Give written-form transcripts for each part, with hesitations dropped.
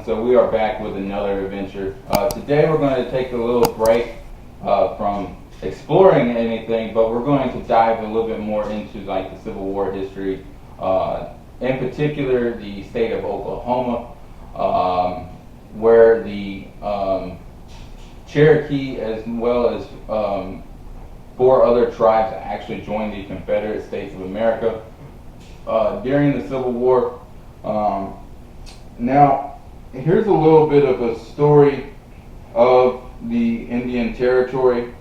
So we are back with another adventure. Today we're going to take a little break from exploring anything, but we're going to dive a little bit more into like the Civil War history, in particular the state of Oklahoma, where the Cherokee as well as 4 other tribes actually joined the Confederate States of America during the Civil War. Now, here's a little bit of a story of the Indian Territory,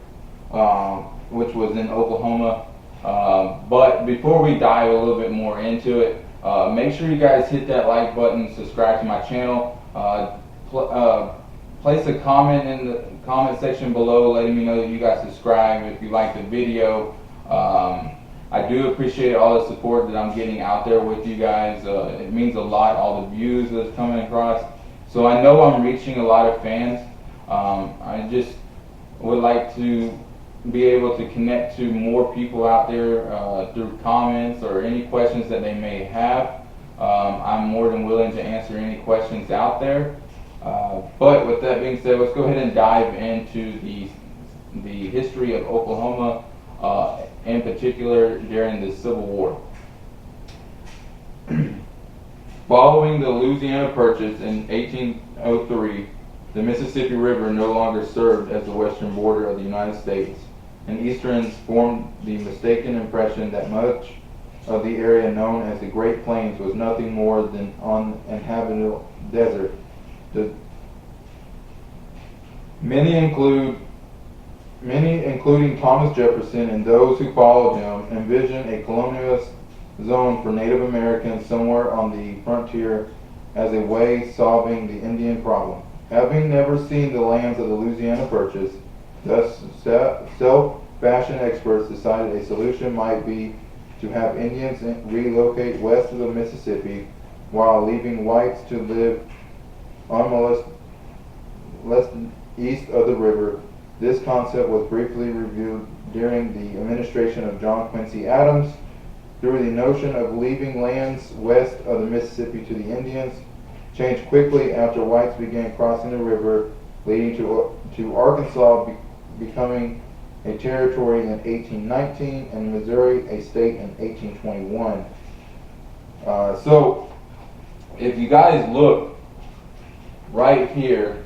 which was in Oklahoma. But before we dive a little bit more into it, make sure you guys hit that like button, subscribe to my channel, place a comment in the comment section below letting me know that you guys subscribe if you like the video. I do appreciate all the support that I'm getting out there with you guys. It means a lot, all the views that's coming across. So I know I'm reaching a lot of fans. I just would like to be able to connect to more people out there through comments or any questions that they may have. I'm more than willing to answer any questions out there. But with that being said, let's go ahead and dive into the history of Oklahoma, in particular during the Civil War. Following the Louisiana Purchase in 1803, the Mississippi River no longer served as the western border of the United States, and Easterns formed the mistaken impression that much of the area known as the Great Plains was nothing more than uninhabitable desert. Many, including Thomas Jefferson and those who followed him, envisioned a colonialist zone for Native Americans somewhere on the frontier as a way solving the Indian problem. Having never seen the lands of the Louisiana Purchase, thus self-fashioned experts decided a solution might be to have Indians relocate west of the Mississippi while leaving whites to live unmolested east of the river. This concept was briefly reviewed during the administration of John Quincy Adams. Through the notion of leaving lands west of the Mississippi to the Indians, changed quickly after whites began crossing the river, leading to Arkansas becoming a territory in 1819 and Missouri a state in 1821. So, if you guys look right here,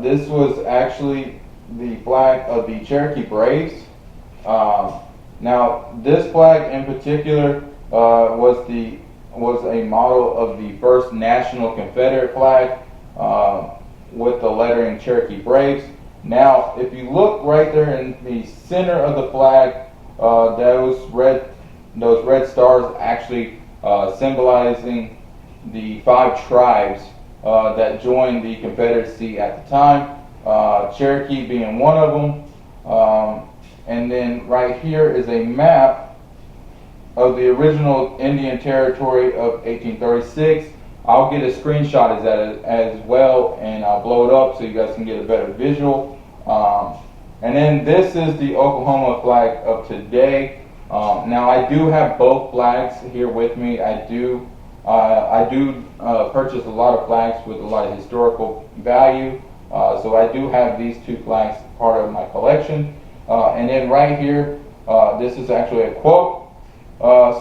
this was actually the flag of the Cherokee Braves. Now, this flag in particular was a model of the first national Confederate flag with the lettering Cherokee Braves. Now, if you look right there in the center of the flag, those red stars actually symbolizing the 5 tribes that joined the Confederacy at the time, Cherokee being one of them. And then right here is a map of the original Indian Territory of 1836. I'll get a screenshot of that as well, and I'll blow it up so you guys can get a better visual. And then this is the Oklahoma flag of today. Now I do have both flags here with me. I do purchase a lot of flags with a lot of historical value. So I do have these 2 flags part of my collection. And then right here, this is actually a quote.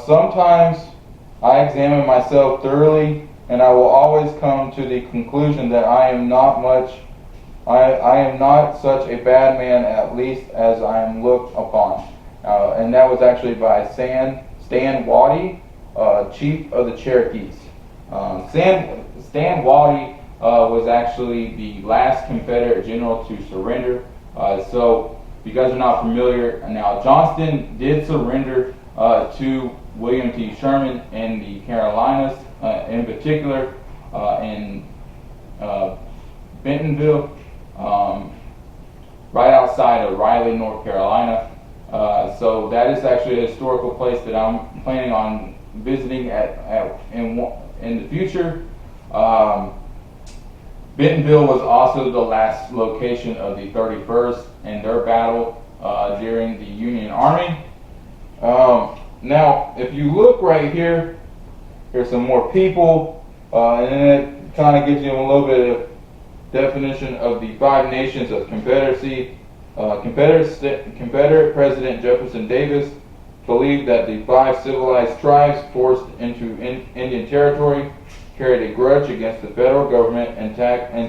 Sometimes I examine myself thoroughly, and I will always come to the conclusion that I am not such a bad man, at least as I am looked upon. And that was actually by Stan Watie, chief of the Cherokees. Stan Watie was actually the last Confederate general to surrender. So if you guys are not familiar, now Johnston did surrender to William T. Sherman in the Carolinas, in particular in Bentonville, right outside of Raleigh, North Carolina. So that is actually a historical place that I'm planning on visiting in the future. Bentonville was also the last location of the 31st in their battle during the Union Army. Now, if you look right here, here's some more people, and then it kind of gives you a little bit of definition of the five nations of Confederacy. Confederate President Jefferson Davis believed that the five civilized tribes forced into Indian Territory carried a grudge against the federal government, and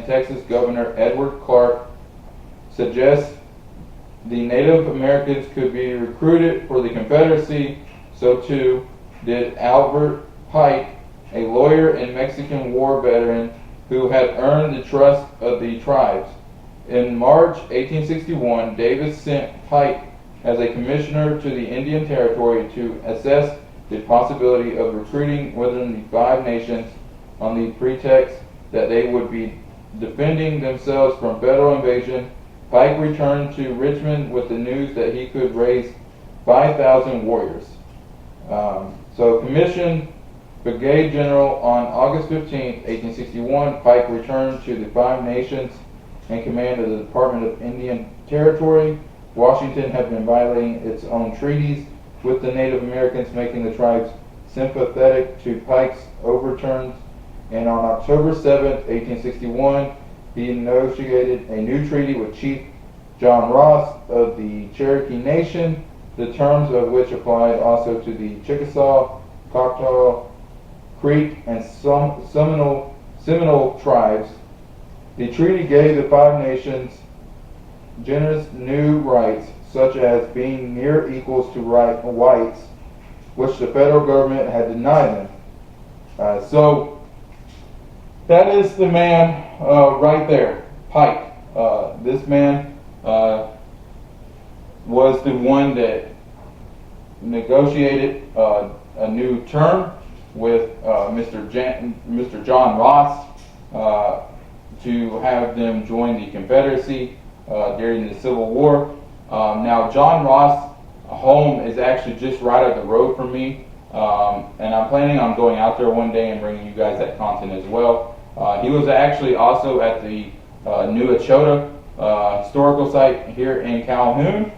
Texas Governor Edward Clark suggests the Native Americans could be recruited for the Confederacy. So too did Albert Pike, a lawyer and Mexican War veteran who had earned the trust of the tribes. In March 1861, Davis sent Pike as a commissioner to the Indian Territory to assess the possibility of recruiting within the five nations on the pretext that they would be defending themselves from federal invasion. Pike returned to Richmond with the news that he could raise 5,000 warriors. So commissioned Brigadier General on August 15, 1861, Pike returned to the five nations in command of the Department of Indian Territory. Washington had been violating its own treaties with the Native Americans, making the tribes sympathetic to Pike's overturns. And on October 7, 1861, he negotiated a new treaty with Chief John Ross of the Cherokee Nation, the terms of which applied also to the Chickasaw, Choctaw, Creek, and Seminole tribes. The treaty gave the five nations generous new rights, such as being near equals to whites, which the federal government had denied them. So that is the man right there, Pike. This man was the one that negotiated a new term with Mr. John Ross to have them join the Confederacy during the Civil War. Now, John Ross' home is actually just right up the road from me, and I'm planning on going out there one day and bringing you guys that content as well. He was actually also at the New Echota historical site here in Calhoun,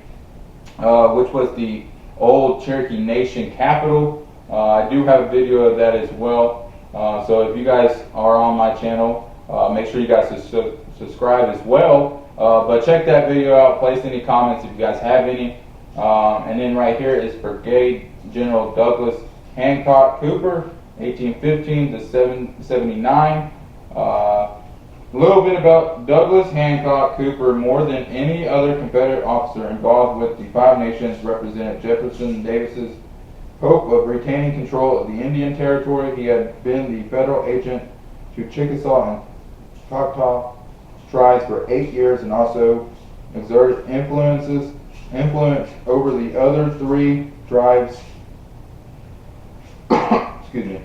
which was the old Cherokee Nation capital. I do have a video of that as well. So if you guys are on my channel, make sure you guys subscribe as well. But check that video out. Place any comments if you guys have any. And then right here is Brigadier General Douglas Hancock Cooper, 1815 to 79. A little bit about Douglas Hancock Cooper. More than any other Confederate officer involved with the five nations, represented Jefferson Davis's hope of retaining control of the Indian Territory. He had been the federal agent to Chickasaw and Choctaw tribes for 8 years, and also exerted influence over the other three tribes. Excuse me.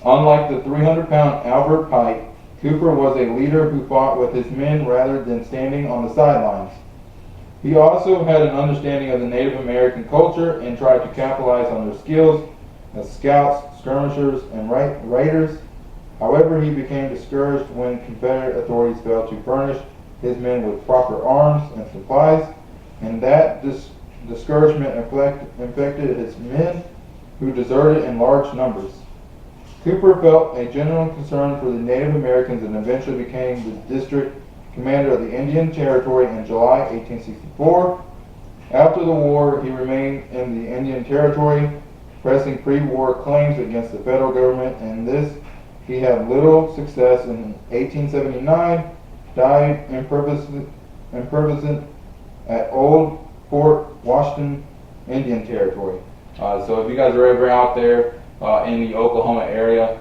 Unlike the 300-pound Albert Pike, Cooper was a leader who fought with his men rather than standing on the sidelines. He also had an understanding of the Native American culture and tried to capitalize on their skills as scouts, skirmishers, and raiders. However, he became discouraged when Confederate authorities failed to furnish his men with proper arms and supplies, and that discouragement infected his men, who deserted in large numbers. Cooper felt a general concern for the Native Americans and eventually became the district commander of the Indian Territory in July 1864. After the war, he remained in the Indian Territory, pressing pre-war claims against the federal government. In this, he had little success. In 1879, died imprisoned at Old Fort Washington, Indian Territory. So if you guys are ever out there in the Oklahoma area,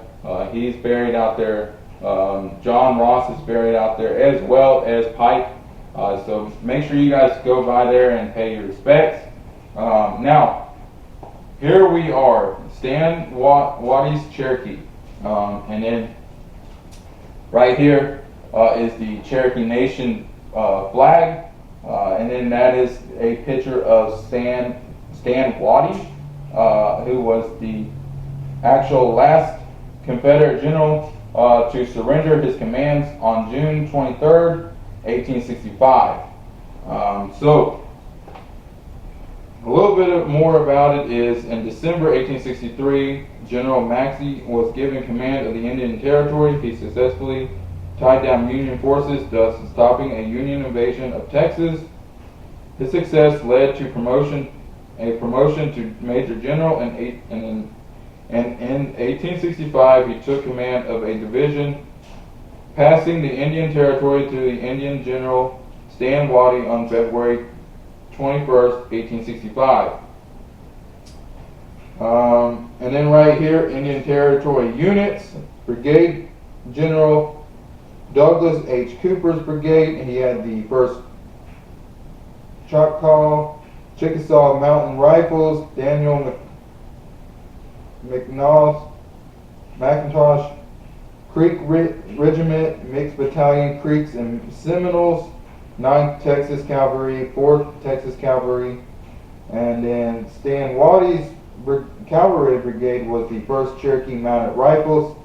he's buried out there. John Ross is buried out there, as well as Pike. So make sure you guys go by there and pay your respects. Now, here we are, Stan Watie's Cherokee. And then right here is the Cherokee Nation flag. And then that is a picture of Stan Watie, who was the actual last Confederate general to surrender his commands on June 23rd, 1865. So, a little little bit more about it is in December 1863, General Maxey was given command of the Indian Territory. He successfully tied down Union forces, thus stopping a Union invasion of Texas. His success led to a promotion to Major General, and in 1865 he took command of a division, passing the Indian Territory to the Indian General Stan Watie on February 21st, 1865. And then right here, Indian Territory units, Brigade General Douglas H. Cooper's brigade. He had the 1st Chickasaw Mountain Rifles, Daniel McIntosh Creek Regiment, Mixed Battalion, Creeks and Seminoles, 9th Texas Cavalry, 4th Texas Cavalry, and then Stan Watie's Cavalry Brigade was the 1st Cherokee Mounted Rifles,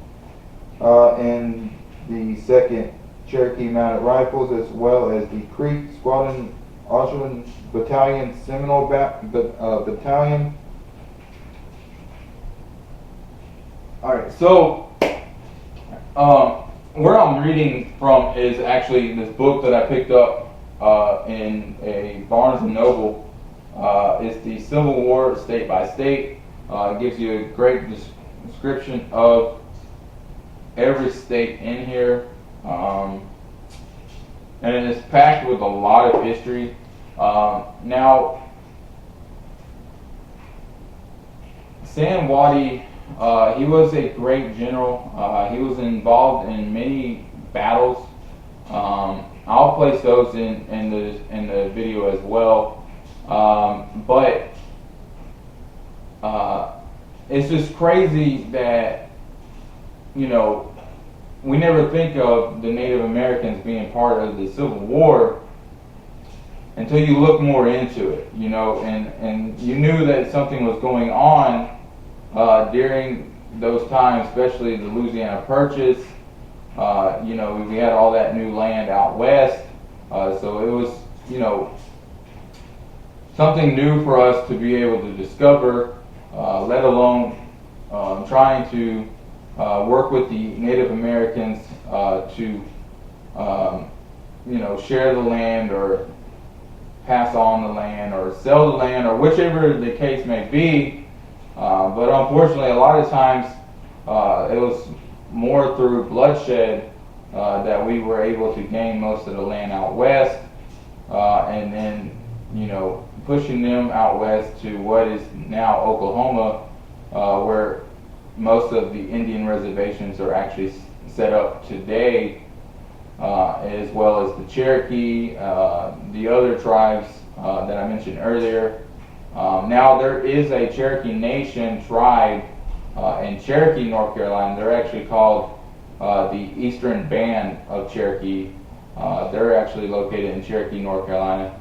and the 2nd Cherokee Mounted Rifles, as well as the Creek Squadron Oshawa Battalion, Seminole Battalion. Alright, so where I'm reading from is actually this book that I picked up in a Barnes & Noble. It's the Civil War State by State. It gives you a great description of every state in here. And it is packed with a lot of history. Now, Stan Watie, he was a great general. He was involved in many battles. I'll place those in the video as well. But it's just crazy that, you know, we never think of the Native Americans being part of the Civil War until you look more into it, you know, and you knew that something was going on during those times, especially the Louisiana Purchase. You know, we had all that new land out west, so it was, you know, something new for us to be able to discover, let alone trying to work with the Native Americans to, you know, share the land or pass on the land or sell the land or whichever the case may be. But unfortunately, a lot of times it was more through bloodshed that we were able to gain most of the land out west, and then, you know, pushing them out west to what is now Oklahoma, where most of the Indian reservations are actually set up today, as well as the Cherokee, the other tribes that I mentioned earlier. Now there is a Cherokee Nation tribe in Cherokee, North Carolina. They're actually called the Eastern Band of Cherokee. They're actually located in Cherokee, North Carolina.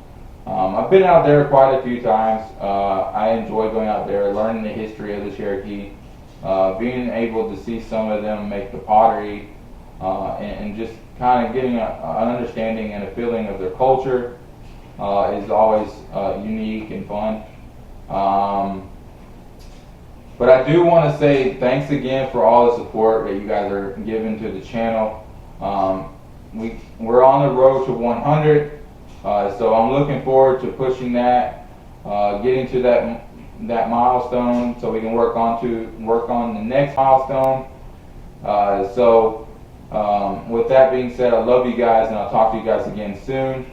I've been out there quite a few times. I enjoy going out there, learning the history of the Cherokee, being able to see some of them make the pottery, and just kind of getting an understanding and a feeling of their culture is always unique and fun. But I do want to say thanks again for all the support that you guys are giving to the channel. We're on the road to 100, so I'm looking forward to pushing that, getting to that milestone, so we can work on the next milestone. With that being said, I love you guys, and I'll talk to you guys again soon.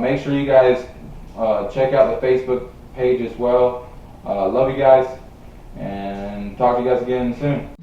Make sure you guys check out the Facebook page as well. Love you guys, and talk to you guys again soon.